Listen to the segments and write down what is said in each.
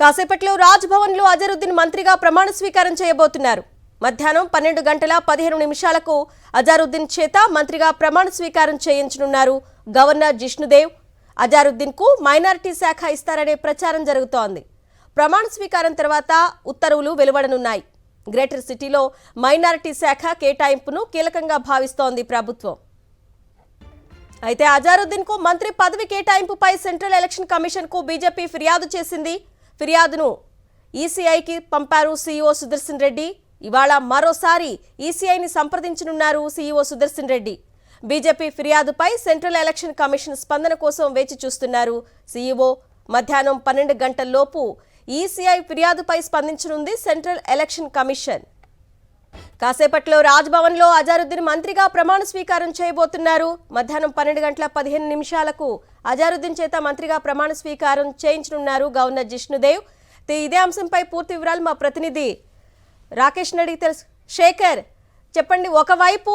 కాసేపట్లో రాజ్భవన్ లో అజరుద్దీన్ మంత్రిగా ప్రమాణ స్వీకారం చేయబోతున్నారు. మధ్యాహ్నం 12 గంటల 15 నిమిషాలకు అజరుద్దీన్ చేత మంత్రిగా ప్రమాణ స్వీకారం చేయించనున్నారు గవర్నర్ జిష్ణుదేవ్. అజరుద్దీన్ కు మైనారిటీ శాఖ ఇస్తారనే ప్రచారం జరుగుతోంది. ప్రమాణ స్వీకారం తర్వాత ఉత్తర్వులు వెలువడనున్నాయి. గ్రేటర్ సిటీలో మైనారిటీ శాఖ కేటాయింపును కీలకంగా భావిస్తోంది ప్రభుత్వం. అయితే అజరుద్దీన్ కు మంత్రి పదవి కేటాయింపుపై సెంట్రల్ ఎలక్షన్ కమిషన్ కు బీజేపీ ఫిర్యాదు చేసింది. ఫిర్యాదును ఈసీఐకి పంపారు సీఈఓ సుదర్శన్ రెడ్డి. ఇవాళ మరోసారి ఈసీఐని సంప్రదించనున్నారు సీఈఓ సుదర్శన్ రెడ్డి. బీజేపీ ఫిర్యాదుపై సెంట్రల్ ఎలక్షన్ కమిషన్ స్పందన కోసం వేచి చూస్తున్నారు సీఈఓ. మధ్యాహ్నం 12 గంటల్లోపు ఈసీఐ ఫిర్యాదుపై స్పందించనుంది సెంట్రల్ ఎలక్షన్ కమిషన్. కాసేపట్లో రాజ్భవన్ లో అజరుద్దీన్ మంత్రిగా ప్రమాణ స్వీకారం చేయబోతున్నారు. మధ్యాహ్నం 12 గంటల 15 నిమిషాలకు అజరుద్దీన్ చేత మంత్రిగా ప్రమాణ స్వీకారం చేయించనున్నారు గవర్నర్ జిష్ణుదేవ్. ఇదే అంశంపై పూర్తి వివరాలు మా ప్రతినిధి రాకేష్ అడిగి తెలుసు. శేఖర్, చెప్పండి. ఒకవైపు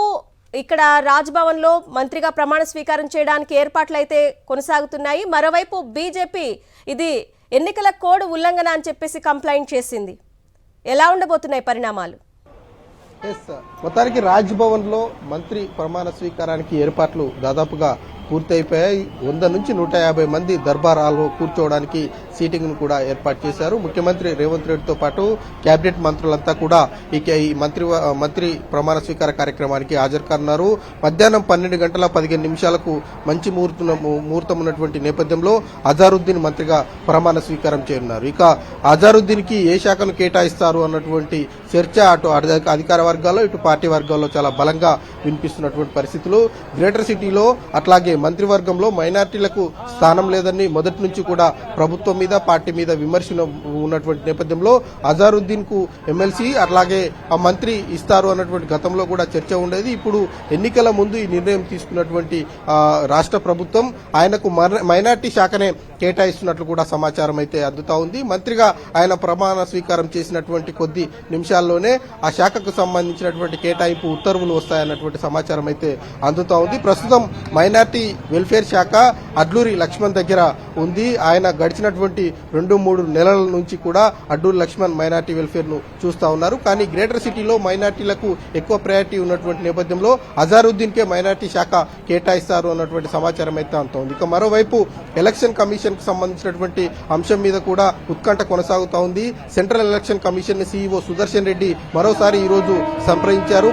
ఇక్కడ రాజ్భవన్ లో మంత్రిగా ప్రమాణ స్వీకారం చేయడానికి ఏర్పాట్లు అయితే కొనసాగుతున్నాయి. మరోవైపు బీజేపీ ఇది ఎన్నికల కోడ్ ఉల్లంఘన అని చెప్పేసి కంప్లైంట్ చేసింది. ఎలా ఉండబోతున్నాయి పరిణామాలు? మొత్తానికి రాజ్భవన్ లో మంత్రి ప్రమాణ స్వీకారానికి ఏర్పాట్లు దాదాపుగా పూర్తయిపోయాయి. 100 నుంచి 150 మంది దర్బార్ హాల్లో కూర్చోవడానికి సీటింగ్ ను కూడా ఏర్పాటు చేశారు. ముఖ్యమంత్రి రేవంత్ రెడ్డితో పాటు కేబినెట్ మంత్రులంతా కూడా ఈ మంత్రి ప్రమాణ స్వీకార కార్యక్రమానికి హాజరు కానున్నారు. మధ్యాహ్నం 12 గంటల 15 నిమిషాలకు మంచి ముహూర్తం ఉన్నటువంటి నేపథ్యంలో అజరుద్దీన్ మంత్రిగా ప్రమాణ స్వీకారం చేయనున్నారు. ఇక అజరుద్దీన్ కి ఏ శాఖను కేటాయిస్తారు అన్నటువంటి చర్చ అటు అధికార వర్గాల్లో ఇటు పార్టీ వర్గాల్లో చాలా బలంగా వినిపిస్తున్నటువంటి పరిస్థితులు. గ్రేటర్ సిటీలో అట్లాగే మంత్రివర్గంలో మైనార్టీలకు స్థానం లేదని మొదటి నుంచి కూడా ప్రభుత్వం మీద పార్టీ మీద విమర్శలు ఉన్నటువంటి నేపథ్యంలో అజరుద్దీన్ కు ఎమ్మెల్సీ అట్లాగే ఆ మంత్రి ఇస్తారు అన్నటువంటి గతంలో కూడా చర్చ ఉండేది. ఇప్పుడు ఎన్నికల ముందు ఈ నిర్ణయం తీసుకున్నటువంటి రాష్ట్ర ప్రభుత్వం ఆయనకు మైనార్టీ శాఖనే కేటాయిస్తున్నట్లు కూడా సమాచారం అయితే అందుతా ఉంది. మంత్రిగా ఆయన ప్రమాణ స్వీకారం చేసినటువంటి కొద్ది నిమిషాల్లోనే ఆ శాఖకు సంబంధించినటువంటి కేటాయింపు ఉత్తర్వులు వస్తాయన్నటువంటి సమాచారం అయితే అందుతా ఉంది. ప్రస్తుతం మైనార్టీ వెల్ఫేర్ శాఖ అడ్లూరి లక్ష్మణ్ దగ్గర ఉంది. ఆయన గడిచినటువంటి 2-3 నెలల నుంచి కూడా అడ్లూరి లక్ష్మణ్ మైనార్టీ వెల్ఫేర్ ను చూస్తా ఉన్నారు. కానీ గ్రేటర్ సిటీలో మైనార్టీలకు ఎక్కువ ప్రయారిటీ ఉన్నటువంటి నేపథ్యంలో అజరుద్దీన్ కే మైనార్టీ శాఖ కేటాయిస్తారు అన్నటువంటి సమాచారం అయితే అందుతోంది. ఇక మరోవైపు ఎలక్షన్ కమిషన్ కు సంబంధించినటువంటి అంశం మీద కూడా ఉత్కంఠ కొనసాగుతా ఉంది. సెంట్రల్ ఎలక్షన్ కమిషన్ ని సీఈఓ సుదర్శన్ రెడ్డి మరోసారి ఈ రోజు సంప్రదించారు.